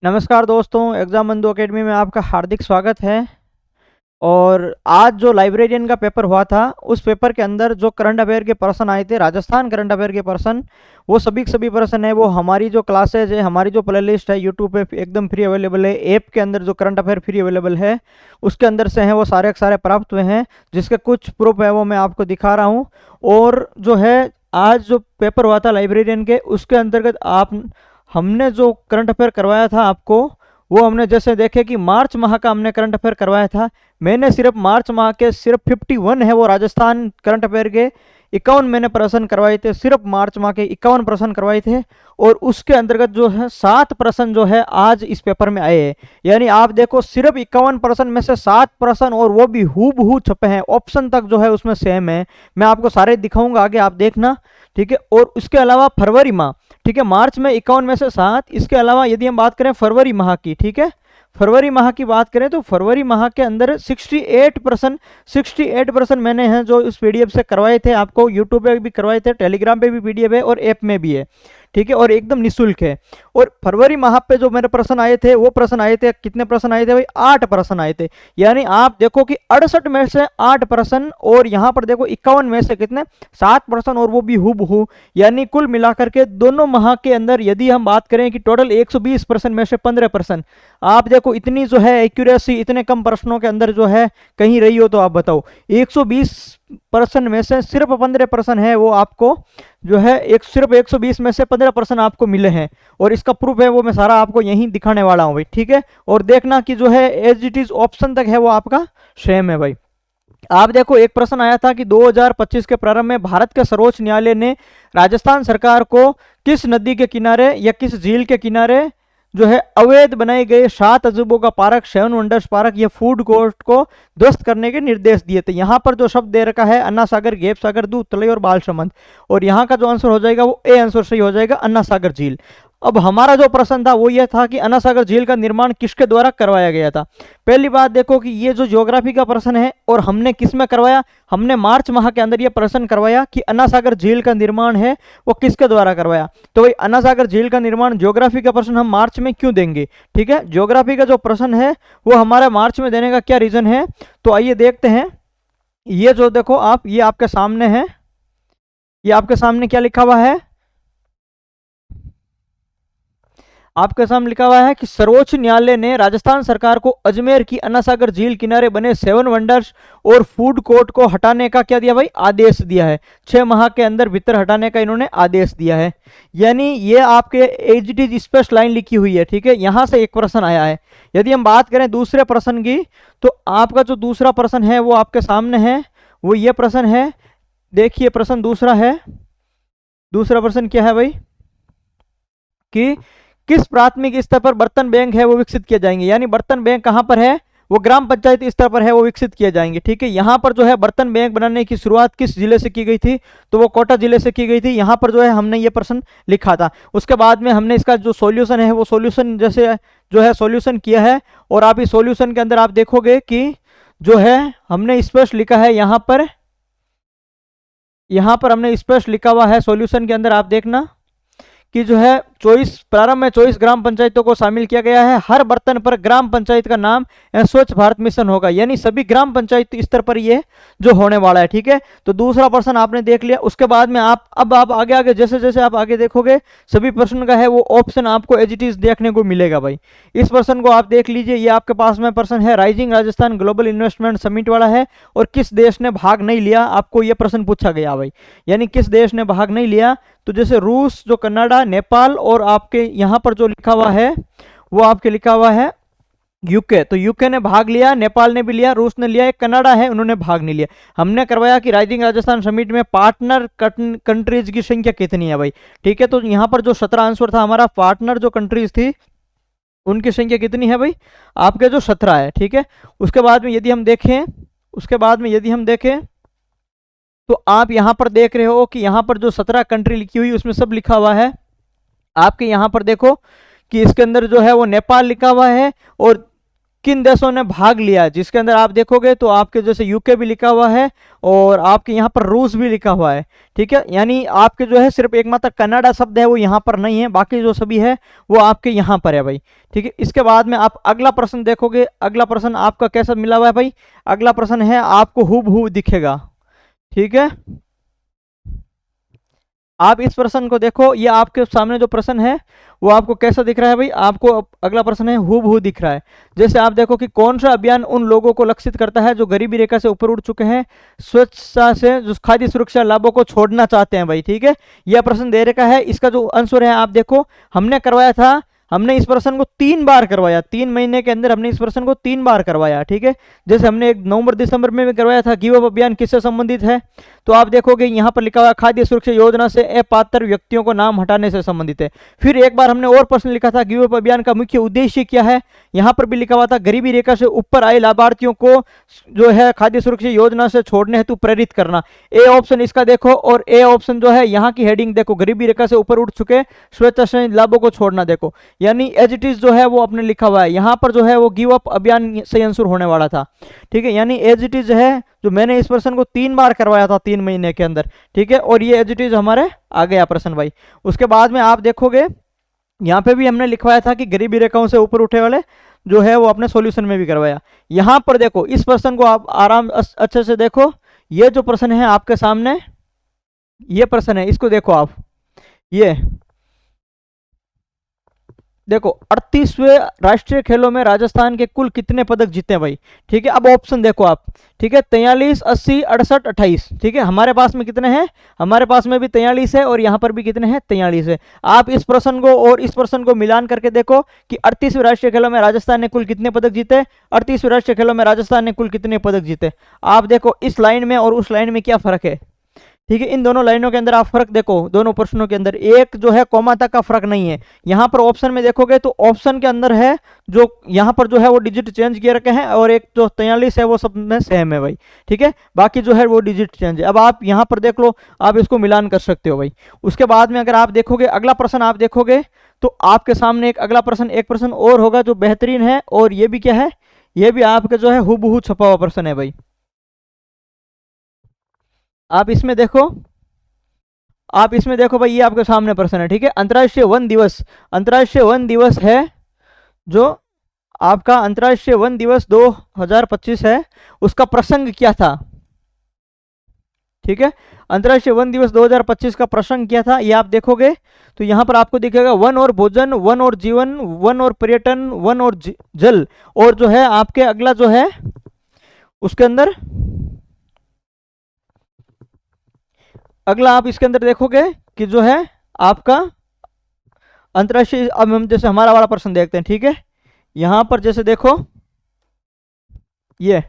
नमस्कार दोस्तों, एग्जाम बंधु एकेडमी में आपका हार्दिक स्वागत है। और आज जो लाइब्रेरियन का पेपर हुआ था, उस पेपर के अंदर जो करंट अफेयर के प्रश्न आए थे, राजस्थान करंट अफेयर के प्रश्न, वो सभी के सभी प्रश्न है वो हमारी जो क्लासेज है, हमारी जो प्लेलिस्ट है यूट्यूब पे एकदम फ्री अवेलेबल है। ऐप के अंदर जो करंट अफेयर फ्री अवेलेबल है उसके अंदर से हैं वो सारे के सारे प्राप्त हुए हैं, जिसके कुछ प्रूफ है वो मैं आपको दिखा रहा हूँ। और जो है आज जो पेपर हुआ था लाइब्रेरियन के, उसके अंतर्गत आप हमने जो करंट अफेयर करवाया था आपको, वो हमने जैसे देखे कि मार्च माह का हमने करंट अफेयर करवाया था। मैंने सिर्फ मार्च माह के सिर्फ 51 है वो राजस्थान करंट अफेयर के 51 मैंने प्रश्न करवाए थे, सिर्फ मार्च माह के 51 प्रश्न करवाए थे। और उसके अंतर्गत जो है 7 प्रश्न जो है आज इस पेपर में आए हैं। यानी आप देखो सिर्फ 51 प्रश्न में से 7 प्रश्न, और वो भी हूबहू छपे हैं, ऑप्शन तक जो है उसमें सेम है। मैं आपको सारे दिखाऊंगा आगे, आप देखना, ठीक है। और उसके अलावा फरवरी माह, ठीक है, मार्च में 51 में से 7। इसके अलावा यदि हम बात करें फरवरी माह की, ठीक है, फरवरी माह की बात करें तो फरवरी माह के अंदर 68% मैंने हैं जो इस पीडीएफ से करवाए थे, आपको यूट्यूब पे भी करवाए थे, टेलीग्राम पे भी पीडीएफ है और ऐप में भी है, ठीक है, और एकदम निःशुल्क है। और फरवरी माह पे जो मेरे प्रश्न आए थे, वो प्रश्न आए थे, कितने प्रश्न आए थे भाई? 8 प्रश्न आए थे। यानी आप देखो कि 68 में से 8 प्रश्न, और यहाँ पर देखो 51 में से कितने? 7 प्रश्न, और वो भी हूबहू। यानी कुल मिलाकर के दोनों माह के अंदर यदि हम बात करें कि टोटल 120 प्रश्न में से 15 प्रश्न, आप देखो इतनी जो है एक्यूरेसी इतने कम प्रश्नों के अंदर जो है कहीं रही हो तो आप बताओ। 120 प्रश्न में से सिर्फ 15 प्रश्न है वो आपको जो है सिर्फ 120 में से 15 प्रश्न आपको मिले हैं। और इसका प्रूफ है वो मैं सारा आपको यहीं दिखाने वाला हूँ भाई, ठीक है। और देखना कि जो है एज इट इज ऑप्शन तक है वो आपका सेम है भाई। आप देखो एक प्रश्न आया था कि 2025 के प्रारंभ में भारत के सर्वोच्च न्यायालय ने राजस्थान सरकार को किस नदी के किनारे या किस झील के किनारे जो है अवैध बनाए गए 7 अजूबों का पार्क, 7 वंडर्स पार्क या फूड कोर्ट को ध्वस्त करने के निर्देश दिए थे। यहाँ पर जो शब्द दे रखा है अन्ना सागर, गेप सागर, दूध तलई और बालसमंद, और यहाँ का जो आंसर हो जाएगा वो ए आंसर सही हो जाएगा, अन्ना सागर झील। अब हमारा जो प्रश्न था वो ये था कि अन्ना सागर झील का निर्माण किसके द्वारा करवाया गया था। पहली बात देखो कि ये जो ज्योग्राफी का प्रश्न है, और हमने किस में करवाया? हमने मार्च माह के अंदर ये प्रश्न करवाया कि अन्ना सागर झील का निर्माण है वो किसके द्वारा करवाया। तो भाई अन्ना सागर झील का निर्माण, ज्योग्राफी का प्रश्न हम मार्च में क्यों देंगे? ठीक है, ज्योग्राफी का जो प्रश्न है वो हमारा मार्च में देने का क्या रीजन है, तो आइए देखते हैं। ये जो देखो आप, ये आपके सामने है, ये आपके सामने क्या लिखा हुआ है? आपके सामने लिखा हुआ है कि सर्वोच्च न्यायालय ने राजस्थान सरकार को अजमेर की अन्ना सागर झील किनारे बने 7 वंडर्स और फूड कोर्ट को हटाने का क्या दिया भाई? आदेश दिया है। 6 माह के अंदर भीतर हटाने का इन्होंने आदेश दिया है। यानी ये आपके एज इट इज स्पष्ट लाइन लिखी हुई है, ठीक है। यहां से एक प्रश्न आया है। यदि हम बात करें दूसरे प्रश्न की, तो आपका जो दूसरा प्रश्न है वो आपके सामने है, वो ये प्रश्न है। देखिए प्रश्न दूसरा है। दूसरा प्रश्न क्या है भाई? कि किस प्राथमिक स्तर पर बर्तन बैंक है वो विकसित किए जाएंगे। यानी बर्तन बैंक कहां पर है? वो ग्राम पंचायत स्तर पर है, वो विकसित किए जाएंगे, ठीक है। यहाँ पर जो है बर्तन बैंक बनाने की शुरुआत किस जिले से की गई थी? तो वो कोटा जिले से की गई थी। यहाँ पर जो है हमने ये प्रश्न लिखा था। उसके बाद में हमने इसका जो सॉल्यूशन है वो सॉल्यूशन जैसे जो है सॉल्यूशन किया है। और आप इस सॉल्यूशन के अंदर आप देखोगे कि जो है हमने स्पष्ट लिखा है, यहाँ पर हमने स्पष्ट लिखा हुआ है सॉल्यूशन के अंदर, आप देखना कि जो है 24 प्रारंभ में 24 ग्राम पंचायतों को शामिल किया गया है। हर बर्तन पर ग्राम पंचायत का नाम स्वच्छ भारत मिशन होगा। यानी सभी ग्राम पंचायत स्तर पर ये जो होने वाला है, ठीक है। तो दूसरा प्रश्न आपने देख लिया। उसके बाद में आप आगे आगे जैसे जैसे आप आगे देखोगे सभी प्रश्न का है वो ऑप्शन आपको एज इट इज देखने को मिलेगा भाई। इस प्रश्न को आप देख लीजिए, ये आपके पास में प्रश्न है, rising Rajasthan global investment summit वाला है, और किस देश ने भाग नहीं लिया, आपको ये प्रश्न पूछा गया भाई। यानी किस देश ने भाग नहीं लिया, तो जैसे रूस, जो कनाडा, नेपाल, और आपके यहाँ पर जो लिखा हुआ है वो आपके लिखा हुआ है यूके। तो यूके ने भाग लिया, नेपाल ने भी लिया, रूस ने लिया, एक कनाडा है उन्होंने भाग नहीं लिया। हमने करवाया कि राइजिंग राजस्थान समिट में पार्टनर कंट्रीज की संख्या कितनी है भाई, ठीक है। तो यहाँ पर जो 17 आंसर था हमारा, पार्टनर जो कंट्रीज थी उनकी संख्या कितनी है भाई? आपके जो 17 है, ठीक है। उसके बाद में यदि हम देखें तो आप यहां पर देख रहे हो कि यहां पर जो 17 कंट्री लिखी हुई उसमें सब लिखा हुआ है। आपके यहां पर देखो कि इसके अंदर जो है वो नेपाल लिखा हुआ है, और किन देशों ने भाग लिया, जिसके अंदर आप देखोगे तो आपके जैसे यूके भी लिखा हुआ है और आपके यहाँ पर रूस भी लिखा हुआ है। ठीक है, यानी आपके जो है सिर्फ एकमात्र कनाडा शब्द है वो यहाँ पर नहीं है, बाकी जो सभी है वो आपके यहाँ पर है भाई। ठीक है, इसके बाद में आप अगला प्रश्न देखोगे, अगला प्रश्न आपका कैसा मिला हुआ है भाई, अगला प्रश्न है आपको हूबहू दिखेगा। ठीक है, आप इस प्रश्न को देखो, ये आपके सामने जो प्रश्न है वो आपको कैसा दिख रहा है भाई, आपको अगला प्रश्न है हूबहू दिख रहा है। जैसे आप देखो कि कौन सा अभियान उन लोगों को लक्षित करता है जो गरीबी रेखा से ऊपर उठ चुके हैं, स्वच्छता से जो खाद्य सुरक्षा लाभों को छोड़ना चाहते हैं भाई। ठीक है, यह प्रश्न दे रखा है, इसका जो आंसर है आप देखो, हमने करवाया था, हमने इस प्रश्न को 3 बार करवाया, 3 महीने के अंदर हमने इस प्रश्न को 3 बार करवाया। ठीक है, जैसे हमने एक नवंबर दिसंबर में भी करवाया था, गिव अप अभियान किससे संबंधित है, तो आप देखोगे यहाँ पर लिखा हुआ खाद्य सुरक्षा योजना से अपात्र व्यक्तियों को नाम हटाने से संबंधित है। फिर एक बार हमने और प्रश्न लिखा था, गिव अप अभियान का मुख्य उद्देश्य क्या है, यहाँ पर भी लिखा हुआ था गरीबी रेखा से ऊपर आए लाभार्थियों को जो है खाद्य सुरक्षा योजना से छोड़ने हेतु प्रेरित करना। ए ऑप्शन इसका देखो, और ए ऑप्शन जो है यहाँ की हेडिंग देखो, गरीबी रेखा से ऊपर उठ चुके स्वेच्छा से लाभों को छोड़ना देखो, यानी एज इट इज जो है वो अपने लिखा हुआ है, यहाँ पर जो है वो गिव अप अभियान से आंसर होने वाला था। ठीक है, यानी एज इट इज है, जो मैंने इस प्रश्न को 3 बार करवाया था 3 महीने के अंदर। ठीक है, और ये एज इट इज हमारे आ गया प्रश्न भाई। उसके बाद में आप देखोगे यहाँ पे भी हमने लिखवाया था कि गरीबी रेखाओं से ऊपर उठे वाले जो है वो अपने सॉल्यूशन में भी करवाया। यहाँ पर देखो, इस प्रश्न को आप आराम अच्छे से देखो, ये जो प्रश्न है आपके सामने, ये प्रश्न है, इसको देखो आप, ये देखो 38वें राष्ट्रीय खेलों में राजस्थान के कुल कितने पदक जीते हैं भाई। ठीक है, अब ऑप्शन देखो आप, ठीक है, 43, 80, 68, 28। ठीक है, हमारे पास में कितने हैं, हमारे पास में भी 43 है और यहाँ पर भी कितने हैं, 43 है। आप इस प्रश्न को और इस प्रश्न को मिलान करके देखो कि 38वें राष्ट्रीय खेलों में राजस्थान ने कुल कितने पदक जीते, 38वें राष्ट्रीय खेलों में राजस्थान ने कुल कितने पदक जीते। आप देखो इस लाइन में और उस लाइन में क्या फर्क है। ठीक है, इन दोनों लाइनों के अंदर आप फर्क देखो, दोनों प्रश्नों के अंदर एक जो है कॉमा तक का फर्क नहीं है। यहाँ पर ऑप्शन में देखोगे तो ऑप्शन के अंदर है जो यहाँ पर जो है वो डिजिट चेंज किए रखे हैं, और एक जो 43 है वो सब में सेम है भाई। ठीक है, बाकी जो है वो डिजिट चेंज है। अब आप यहाँ पर देख लो, आप इसको मिलान कर सकते हो भाई। उसके बाद में अगर आप देखोगे अगला प्रश्न आप देखोगे तो आपके सामने एक अगला प्रश्न, एक प्रश्न और होगा जो बेहतरीन है, और ये भी क्या है, ये भी आपके जो है हूबहू छपा हुआ प्रश्न है भाई। आप इसमें देखो, आप इसमें देखो भाई, ये आपके सामने प्रश्न है। ठीक है, अंतर्राष्ट्रीय वन दिवस, अंतर्राष्ट्रीय वन दिवस है जो आपका अंतर्राष्ट्रीय वन दिवस 2025 है, उसका प्रसंग क्या था। ठीक है, अंतर्राष्ट्रीय वन दिवस 2025 का प्रसंग क्या था, ये आप देखोगे तो यहां पर आपको दिखेगा वन और भोजन, वन और जीवन, वन और पर्यटन, वन और जल, और जो है आपके अगला जो है उसके अंदर अगला आप इसके अंदर देखोगे कि जो है आपका अंतर्राष्ट्रीय, अब हम जैसे हमारा वाला प्रश्न देखते हैं। ठीक है, यहां पर जैसे देखो, ये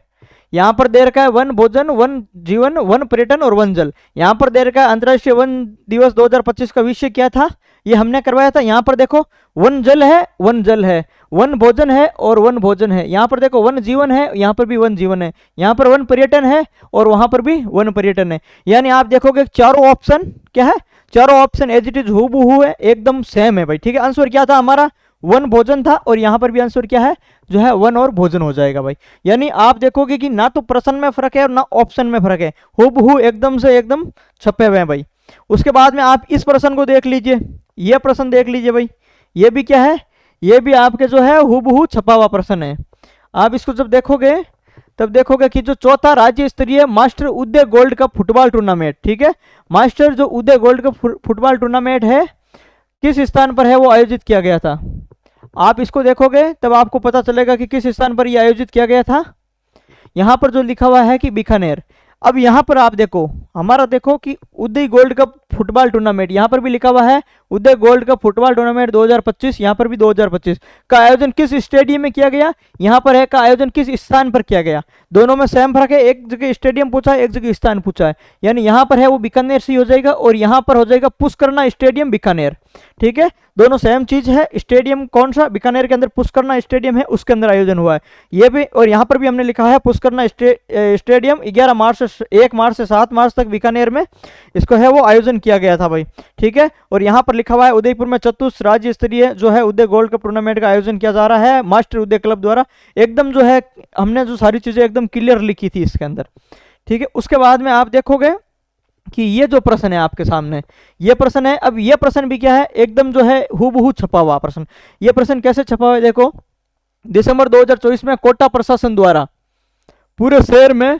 यहां पर दे रखा है वन भोजन, वन जीवन, वन पर्यटन और वन जल। यहां पर दे रखा है अंतर्राष्ट्रीय वन दिवस 2025 का विषय क्या था, ये हमने करवाया था। यहां पर देखो वन जल है, वन जल है, वन भोजन है और वन भोजन है, यहाँ पर देखो वन जीवन है, यहाँ पर भी वन जीवन है, यहाँ पर वन पर्यटन है और वहां पर भी वन पर्यटन है। यानी आप देखोगे चारों ऑप्शन क्या है, चारों ऑप्शन एज इट इज हूबहू है, एकदम सेम है भाई। ठीक है, आंसर क्या था हमारा, वन भोजन था, और यहाँ पर भी आंसर क्या है जो है वन और भोजन हो जाएगा भाई। यानी आप देखोगे कि ना तो प्रश्न में फर्क है और ना ऑप्शन में फर्क है, हूबहू एकदम से एकदम छपे हुए हैं भाई। उसके बाद में आप इस प्रश्न को देख लीजिए, यह प्रश्न देख लीजिए भाई, ये भी क्या है, ये भी आपके जो है हूबहू छपा हुआ प्रश्न है। आप इसको जब देखोगे तब देखोगे कि जो चौथा राज्य स्तरीय मास्टर उदय गोल्ड कप फुटबॉल टूर्नामेंट, ठीक है, मास्टर जो उदय गोल्ड कप फुटबॉल टूर्नामेंट है किस स्थान पर है वो आयोजित किया गया था। आप इसको देखोगे तब आपको पता चलेगा कि किस स्थान पर यह आयोजित किया गया था। यहां पर जो लिखा हुआ है कि बीकानेर। अब यहां पर आप देखो, हमारा देखो कि उदय गोल्ड कप फुटबॉल टूर्नामेंट, यहां पर भी लिखा हुआ है उदय गोल्ड कप फुटबॉल टूर्नामेंट 2025, यहां पर भी 2025 का आयोजन किस स्टेडियम में किया गया, यहां पर है का आयोजन किस स्थान पर किया गया। दोनों में सेम फर्क है, एक जगह स्टेडियम पूछा है, एक जगह स्थान पूछा है, यानी यहां पर है वो बीकानेर से हो जाएगा और यहां पर हो जाएगा पुष्करना स्टेडियम बीकानेर। ठीक है, दोनों सेम चीज है। स्टेडियम कौन सा, बीकानेर के अंदर पुष्करना स्टेडियम है, उसके अंदर आयोजन हुआ है ये भी, और यहाँ पर भी हमने लिखा है पुष्करना स्टेडियम 1 मार्च से 7 मार्च तक बीकानेर में इसको है वो आयोजन किया किया गया था भाई, ठीक है। और यहाँ पर लिखा हुआ है उदयपुर में चतुर्थ राज्य स्तरीय जो है उदय गोल्ड कप टूर्नामेंट का आयोजन किया जा रहा है मास्टर उदय क्लब द्वारा। एकदम जो है हमने जो सारी चीजें एकदम क्लियर लिखी थी इसके अंदर, ठीक है। उसके बाद में आप देखोगे कि ये जो प्रश्न है आपके सामने, ये प्रश्न है। अब ये प्रश्न भी क्या है, एकदम जो है हूबहू छपा हुआ प्रश्न। ये प्रश्न कैसे छपा हुआ है देखो, दिसंबर 2024 में कोटा प्रशासन द्वारा पूरे शहर में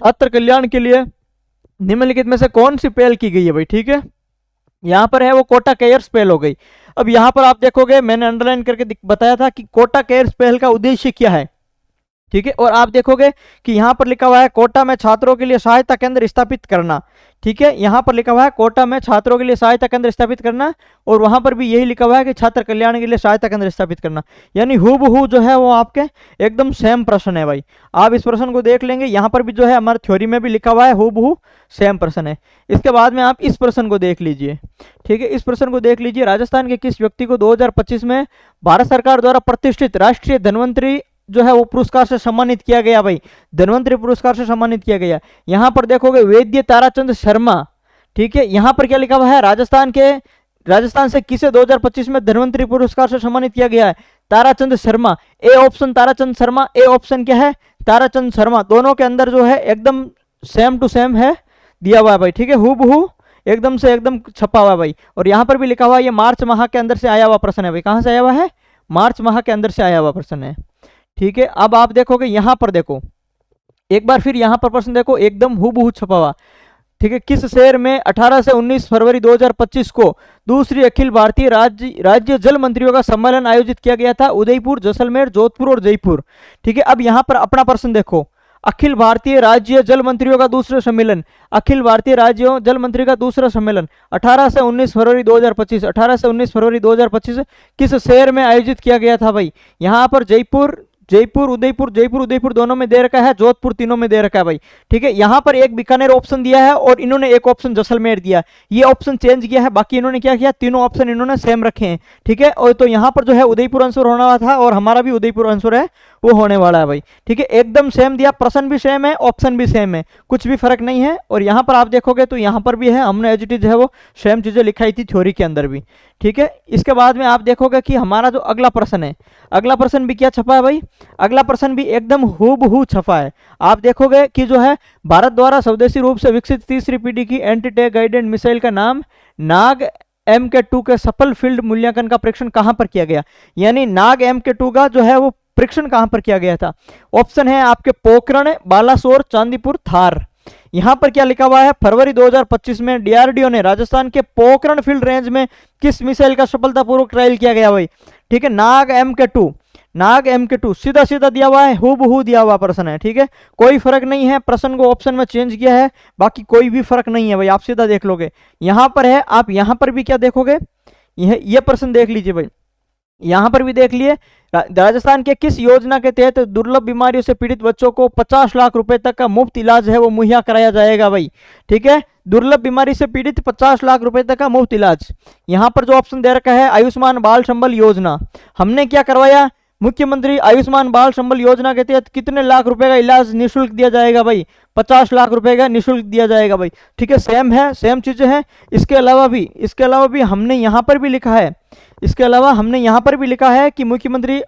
छात्र कल्याण के लिए निम्नलिखित में से कौन सी पहल की गई है भाई, ठीक है। यहाँ पर है वो कोटा केयर्स पहल हो गई। अब यहाँ पर आप देखोगे मैंने अंडरलाइन करके बताया था कि कोटा केयर्स पहल का उद्देश्य क्या है, ठीक है। और आप देखोगे कि यहाँ पर लिखा हुआ है कोटा में छात्रों के लिए सहायता केंद्र स्थापित करना, ठीक है। यहाँ पर लिखा हुआ है कोटा में छात्रों के लिए सहायता केंद्र स्थापित करना, और वहां पर भी यही लिखा हुआ है कि छात्र कल्याण के लिए सहायता केंद्र स्थापित करना। यानी हूबहू जो है वो आपके एकदम सेम प्रश्न है भाई। आप इस प्रश्न को देख लेंगे, यहाँ पर भी जो है हमारे थ्योरी में भी लिखा हुआ है हूबहू सेम प्रश्न है। इसके बाद में आप इस प्रश्न को देख लीजिए, ठीक है। इस प्रश्न को देख लीजिए, राजस्थान के किस व्यक्ति को 2025 में भारत सरकार द्वारा प्रतिष्ठित राष्ट्रीय धन्वंतरी जो है वो पुरस्कार से सम्मानित किया गया भाई, धन्वंतरी पुरस्कार से सम्मानित किया गया। यहां पर देखोगे वैद्य ताराचंद शर्मा, ठीक है। यहां पर क्या लिखा हुआ है, राजस्थान से किसे 2025 में धन्वंतरी पुरस्कार से सम्मानित किया गया है, Tarachand Sharma. A option Tarachand Sharma, A option क्या है ताराचंद शर्मा। दोनों के अंदर जो है एकदम सेम टू सेम है दिया हुआ है भाई, ठीक है। हूबहू एकदम से एकदम छपा हुआ है भाई। और यहां पर भी लिखा हुआ है ये मार्च माह के अंदर से आया हुआ प्रश्न है भाई। कहां से आया हुआ है, मार्च माह के अंदर से आया हुआ प्रश्न है, ठीक है। अब आप देखोगे यहां पर देखो एक बार फिर यहां पर प्रश्न देखो एकदम हूबहू छपा हुआ, ठीक है। किस शहर में 18 से 19 फरवरी 2025 को दूसरी अखिल भारतीय राज्य जल मंत्रियों का सम्मेलन आयोजित किया गया था, उदयपुर, जैसलमेर, जोधपुर और जयपुर, ठीक है। अब यहां पर अपना प्रश्न देखो, अखिल भारतीय राज्य जल मंत्रियों का दूसरा सम्मेलन, अखिल भारतीय राज्यों जल मंत्री का दूसरा सम्मेलन 18 से 19 फरवरी 2025, 18 से 19 फरवरी 2025 किस शहर में आयोजित किया गया था भाई। यहां पर जयपुर उदयपुर दोनों में दे रखा है, जोधपुर तीनों में दे रखा है भाई, ठीक है। यहां पर एक बीकानेर ऑप्शन दिया है और इन्होंने एक ऑप्शन जैसलमेर दिया, ये ऑप्शन चेंज किया है, बाकी इन्होंने क्या किया, तीनों ऑप्शन इन्होंने सेम रखे हैं, ठीक है। और तो यहां पर जो है उदयपुर आंसर होना वाला था और हमारा भी उदयपुर आंसर है वो होने वाला है भाई, ठीक है। एकदम सेम दिया, प्रश्न भी सेम है, ऑप्शन भी सेम है, कुछ भी फर्क नहीं है। और यहां पर आप देखोगे तो यहां पर भी है, हमने एज इट इज है वो सेम चीजें लिखाई थी थ्योरी के अंदर भी, ठीक है। इसके बाद में आप देखोगे कि हमारा जो अगला प्रश्न है, अगला प्रश्न भी क्या छपा है भाई, अगला प्रश्न भी एकदम हूबहू छपा है। आप देखोगे कि जो है भारत द्वारा स्वदेशी रूप से विकसित तीसरी पीढ़ी की एंटी टैंक गाइडेड मिसाइल का नाम नाग MK2 के सफल फील्ड मूल्यांकन का परीक्षण कहां पर किया गया। यानी नाग MK2 का जो है वो परीक्षण कहां पर किया गया था। ऑप्शन है आपके पोखरण, बालासोर, चांदीपुर, थार। यहां पर क्या लिखा हुआ है, फरवरी 2025 में DRDO ने राजस्थान के पोखरण फील्ड रेंज में किस मिसाइल का सफलतापूर्वक ट्रायल किया गया भाई, ठीक है। नाग MK2 सीधा सीधा दिया हुआ है, हूबहू दिया हुआ प्रश्न है, ठीक है। कोई फर्क नहीं है, प्रश्न को ऑप्शन में चेंज किया है, बाकी कोई भी फर्क नहीं है भाई, आप सीधा देख लोगे। यहां पर है, आप यहां पर भी क्या देखोगे, यह प्रश्न देख लीजिए भाई, यहां पर भी देख लिए, राजस्थान के किस योजना के तहत दुर्लभ बीमारियों से पीड़ित बच्चों को 50 लाख रुपए तक का मुफ्त इलाज है वो मुहैया कराया जाएगा भाई, ठीक है। दुर्लभ बीमारी से पीड़ित 50 लाख रुपए तक का मुफ्त इलाज। यहां पर जो ऑप्शन दे रखा है आयुष्मान बाल संबल योजना, हमने क्या करवाया, मुख्यमंत्री आयुष्मान बाल संबल योजना के तहत कितने लाख रुपए का इलाज निःशुल्क दिया जाएगा भाई, 50 लाख रुपए का निःशुल्क दिया जाएगा भाई, ठीक है। सेम है, सेम चीजें हैं। इसके अलावा भी हमने यहां पर भी लिखा है, इसके अलावा हमने यहां पर भी लिखा है कि मुख्यमंत्री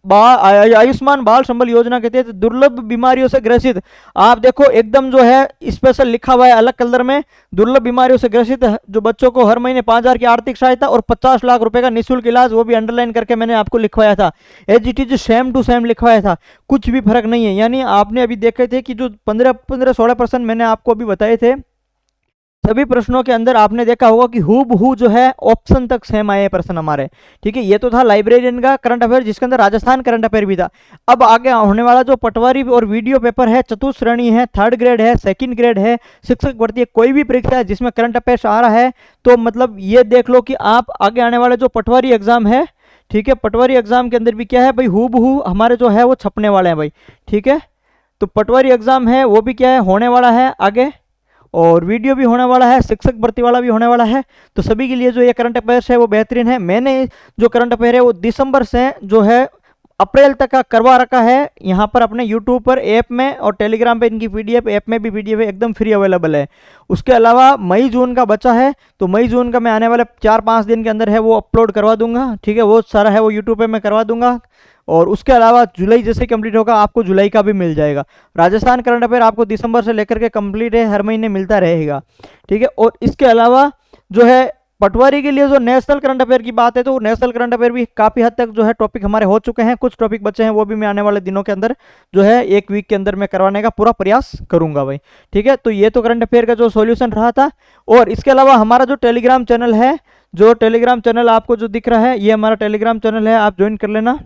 आयुष्मान बाल संबल योजना के तहत दुर्लभ बीमारियों से ग्रसित, आप देखो एकदम जो है स्पेशल लिखा हुआ है अलग कलर में, दुर्लभ बीमारियों से ग्रसित जो बच्चों को हर महीने 5,000 की आर्थिक सहायता और 50 लाख रुपए का निःशुल्क इलाज, वो भी अंडरलाइन करके मैंने आपको लिखवाया था, as it is same to same लिखवाया था, कुछ भी फर्क नहीं है। यानी आपने अभी देखे थे कि जो 15-16% मैंने आपको अभी बताए थे, सभी प्रश्नों के अंदर आपने देखा होगा कि हूबहू जो है ऑप्शन तक सेम आए प्रश्न हमारे, ठीक है। ये तो था लाइब्रेरियन का करंट अफेयर जिसके अंदर राजस्थान करंट अफेयर भी था। अब आगे होने वाला जो पटवारी और वीडियो पेपर है, चतुर्थ श्रेणी है, 3rd ग्रेड है, 2nd ग्रेड है, शिक्षक भर्ती है, कोई भी परीक्षा है जिसमें करंट अफेयर आ रहा है, तो मतलब ये देख लो कि आप आगे आने वाले जो पटवारी एग्जाम है, ठीक है, पटवारी एग्जाम के अंदर भी क्या है भाई, हूबहू हमारे जो है वो छपने वाले हैं भाई, ठीक है। तो पटवारी एग्जाम है वो भी क्या है होने वाला है आगे, और वीडियो भी होने वाला है, शिक्षक भर्ती वाला भी होने वाला है। तो सभी के लिए जो ये करंट अफेयर्स है वो बेहतरीन है। मैंने जो करंट अफेयर है वो दिसंबर से जो है अप्रैल तक का करवा रखा है यहाँ पर अपने यूट्यूब पर ऐप में, और टेलीग्राम पे इनकी पीडीएफ, ऐप में भी पीडीएफ एकदम फ्री अवेलेबल है। उसके अलावा मई जून का बचा है, तो मई जून का मैं आने वाले 4-5 दिन के अंदर है वो अपलोड करवा दूंगा, ठीक है, वो सारा है वो यूट्यूब पे मैं करवा दूंगा। और उसके अलावा जुलाई जैसे कंप्लीट होगा आपको जुलाई का भी मिल जाएगा। राजस्थान करंट अफेयर आपको दिसंबर से लेकर के कंप्लीट है, हर महीने मिलता रहेगा, ठीक है। और इसके अलावा जो है पटवारी के लिए जो नेशनल करंट अफेयर की बात है, तो नेशनल करंट अफेयर भी काफ़ी हद तक जो है टॉपिक हमारे हो चुके हैं, कुछ टॉपिक बचे हैं, वो भी मैं आने वाले दिनों के अंदर जो है 1 वीक के अंदर मैं करवाने का पूरा प्रयास करूंगा भाई, ठीक है। तो ये तो करंट अफेयर का जो सॉल्यूशन रहा था। और इसके अलावा हमारा जो टेलीग्राम चैनल है, जो टेलीग्राम चैनल आपको जो दिख रहा है, ये हमारा टेलीग्राम चैनल है, आप ज्वाइन कर लेना,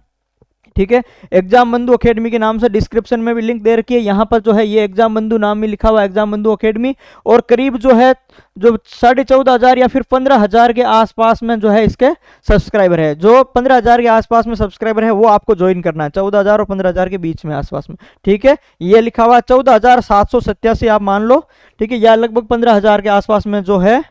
ठीक है। एग्जाम बंधु अकेडमी के नाम से डिस्क्रिप्शन में भी लिंक दे रखी है, यहाँ पर जो है ये एग्जाम बंधु नाम में लिखा हुआ एग्जाम बंधु अकेडमी। और करीब जो है जो 14,500 या फिर 15,000 के आसपास में जो है इसके सब्सक्राइबर है। जो 15,000 के आसपास में सब्सक्राइबर है वो आपको ज्वाइन करना है, 14,000 और 15,000 के बीच में आसपास में, ठीक है। ये लिखा हुआ 14,787 आप मान लो, ठीक है, या लगभग 15,000 के आसपास में जो है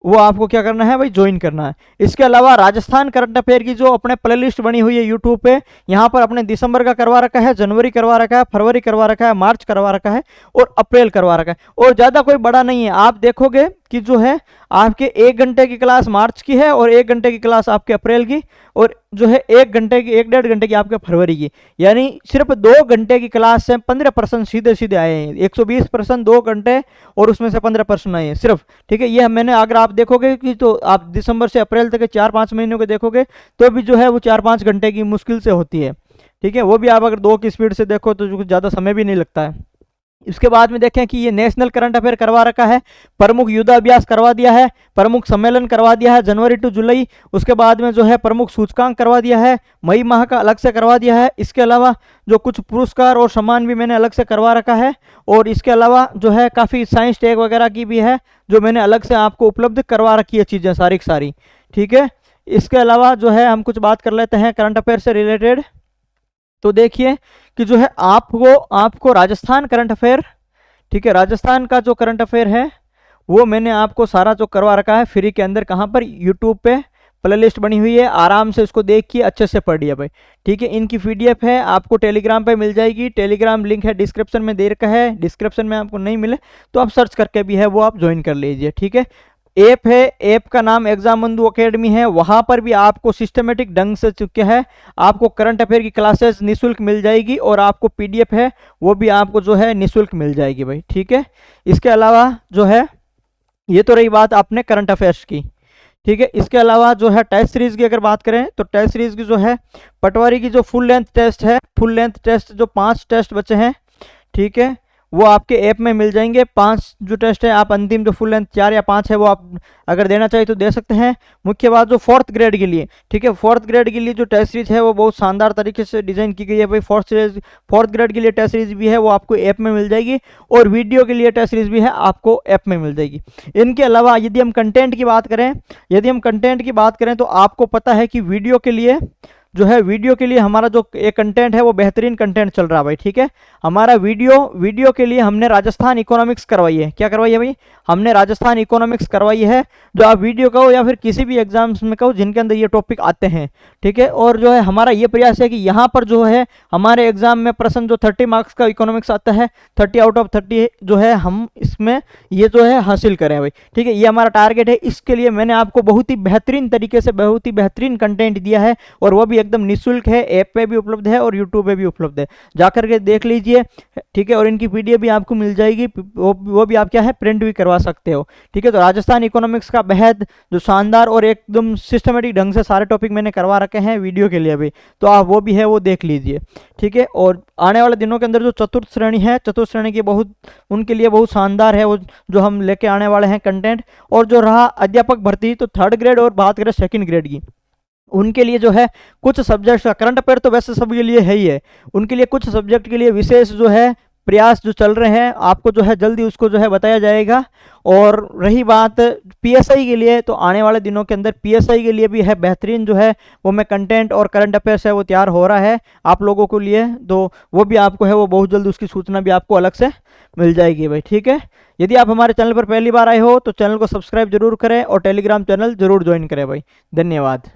वो आपको क्या करना है भाई, ज्वाइन करना है। इसके अलावा राजस्थान करंट अफेयर की जो अपने प्लेलिस्ट बनी हुई है यूट्यूब पे, यहाँ पर अपने दिसंबर का करवा रखा है, जनवरी करवा रखा है, फरवरी करवा रखा है, मार्च करवा रखा है और अप्रैल करवा रखा है। और ज़्यादा कोई बड़ा नहीं है, आप देखोगे कि जो है आपके 1 घंटे की क्लास मार्च की है और 1 घंटे की क्लास आपके अप्रैल की, और जो है 1 घंटे की 1-1.5 घंटे की आपके फरवरी की, यानी सिर्फ 2 घंटे की क्लास से 15% सीधे सीधे आए हैं। 120% 2 घंटे और उसमें से 15% आए हैं सिर्फ, ठीक है। ये मैंने अगर आप देखोगे कि तो आप दिसंबर से अप्रैल तक के 4-5 महीनों के देखोगे तो भी जो है वो 4-5 घंटे की मुश्किल से होती है, ठीक है। वो भी आप अगर 2 की स्पीड से देखो तो कुछ ज़्यादा समय भी नहीं लगता है। इसके बाद में देखें कि ये नेशनल करंट अफेयर करवा रखा है, प्रमुख युद्धाभ्यास करवा दिया है, प्रमुख सम्मेलन करवा दिया है जनवरी टू जुलाई। उसके बाद में जो है प्रमुख सूचकांक करवा दिया है, मई माह का अलग से करवा दिया है। इसके अलावा जो कुछ पुरस्कार और सम्मान भी मैंने अलग से करवा रखा है। और इसके अलावा जो है काफ़ी साइंस टैग वगैरह की भी है जो मैंने अलग से आपको उपलब्ध करवा रखी है चीज़ें सारी की सारी, ठीक है। इसके अलावा जो है हम कुछ बात कर लेते हैं करंट अफेयर से रिलेटेड। तो देखिए कि जो है आपको राजस्थान करंट अफेयर, ठीक है, राजस्थान का जो करंट अफेयर है वो मैंने आपको सारा जो करवा रखा है फ्री के अंदर, कहाँ पर, यूट्यूब पे प्लेलिस्ट बनी हुई है, आराम से उसको देखिए, अच्छे से पढ़िए भाई, ठीक है। इनकी पीडीएफ है आपको टेलीग्राम पे मिल जाएगी, टेलीग्राम लिंक है डिस्क्रिप्शन में दे रखा है, डिस्क्रिप्शन में आपको नहीं मिले तो आप सर्च करके भी है वो आप ज्वाइन कर लीजिए, ठीक है। ऐप है, ऐप का नाम एग्जाम बंधु अकेडमी है, वहाँ पर भी आपको सिस्टमेटिक ढंग से चुके हैं, आपको करंट अफेयर की क्लासेस निःशुल्क मिल जाएगी और आपको पीडीएफ है वो भी आपको जो है निःशुल्क मिल जाएगी भाई, ठीक है। इसके अलावा जो है ये तो रही बात आपने करंट अफेयर्स की, ठीक है। इसके अलावा जो है टेस्ट सीरीज की अगर बात करें तो टेस्ट सीरीज की जो है पटवारी की जो फुल लेंथ टेस्ट है, फुल लेंथ टेस्ट जो 5 टेस्ट बचे हैं, ठीक है, वो आपके ऐप में मिल जाएंगे। 5 जो टेस्ट है आप अंतिम जो फुल लेंथ 4 या 5 है वो आप अगर देना चाहिए तो दे सकते हैं। मुख्य बात जो 4th ग्रेड के लिए, ठीक है, 4th ग्रेड के लिए जो टेस्ट सीरीज है वो बहुत शानदार तरीके से डिजाइन की गई है भाई। 4th ग्रेड के लिए टेस्ट सीरीज भी है वो आपको ऐप में मिल जाएगी और वीडियो के लिए टेस्ट सीरीज भी है आपको ऐप में मिल जाएगी। इनके अलावा यदि हम कंटेंट की बात करें तो आपको पता है कि वीडियो के लिए हमारा जो एक कंटेंट है वो बेहतरीन कंटेंट चल रहा है भाई, ठीक है। हमारा वीडियो के लिए हमने राजस्थान इकोनॉमिक्स करवाई है, क्या करवाई है भाई, हमने राजस्थान इकोनॉमिक्स करवाई है, जो आप वीडियो कहो या फिर किसी भी एग्जाम्स में कहो जिनके अंदर ये टॉपिक आते हैं, ठीक है। और जो है हमारा ये प्रयास है कि यहाँ पर जो है हमारे एग्जाम में प्रश्न जो 30 मार्क्स का इकोनॉमिक्स आता है, 30 आउट ऑफ 30 जो है हम इसमें ये जो है हासिल करें भाई, ठीक है। ये हमारा टारगेट है। इसके लिए मैंने आपको बहुत ही बेहतरीन तरीके से बहुत ही बेहतरीन कंटेंट दिया है और वो भी एकदम निःशुल्क है, ऐप पे भी उपलब्ध है और यूट्यूब पे भी उपलब्ध है, जाकर के देख लीजिए, ठीक है। और इनकी पीडीएफ भी आपको मिल जाएगी, वो भी आप क्या है प्रिंट भी करवा सकते हो, ठीक है। तो राजस्थान इकोनॉमिक्स का बेहद जो शानदार और एकदम सिस्टमेटिक ढंग से सारे टॉपिक मैंने करवा रखे हैं वीडियो के लिए भी, तो आप वो भी है वो देख लीजिए, ठीक है। और आने वाले दिनों के अंदर जो चतुर्थ श्रेणी की बहुत उनके लिए बहुत शानदार है वो जो हम लेके आने वाले हैं कंटेंट। और जो रहा अध्यापक भर्ती, तो 3rd ग्रेड और बात करें 2nd ग्रेड की, उनके लिए जो है कुछ सब्जेक्ट का करंट अफेयर तो वैसे सबके लिए है ही है, उनके लिए कुछ सब्जेक्ट के लिए विशेष जो है प्रयास जो चल रहे हैं, आपको जो है जल्दी उसको जो है बताया जाएगा। और रही बात पीएसआई के लिए, तो आने वाले दिनों के अंदर पीएसआई के लिए भी है बेहतरीन जो है वो मैं कंटेंट और करंट अफेयर्स है वो तैयार हो रहा है आप लोगों के लिए, तो वो भी आपको है वो बहुत जल्द उसकी सूचना भी आपको अलग से मिल जाएगी भाई, ठीक है। यदि आप हमारे चैनल पर पहली बार आए हो तो चैनल को सब्सक्राइब जरूर करें और टेलीग्राम चैनल जरूर ज्वाइन करें भाई। धन्यवाद।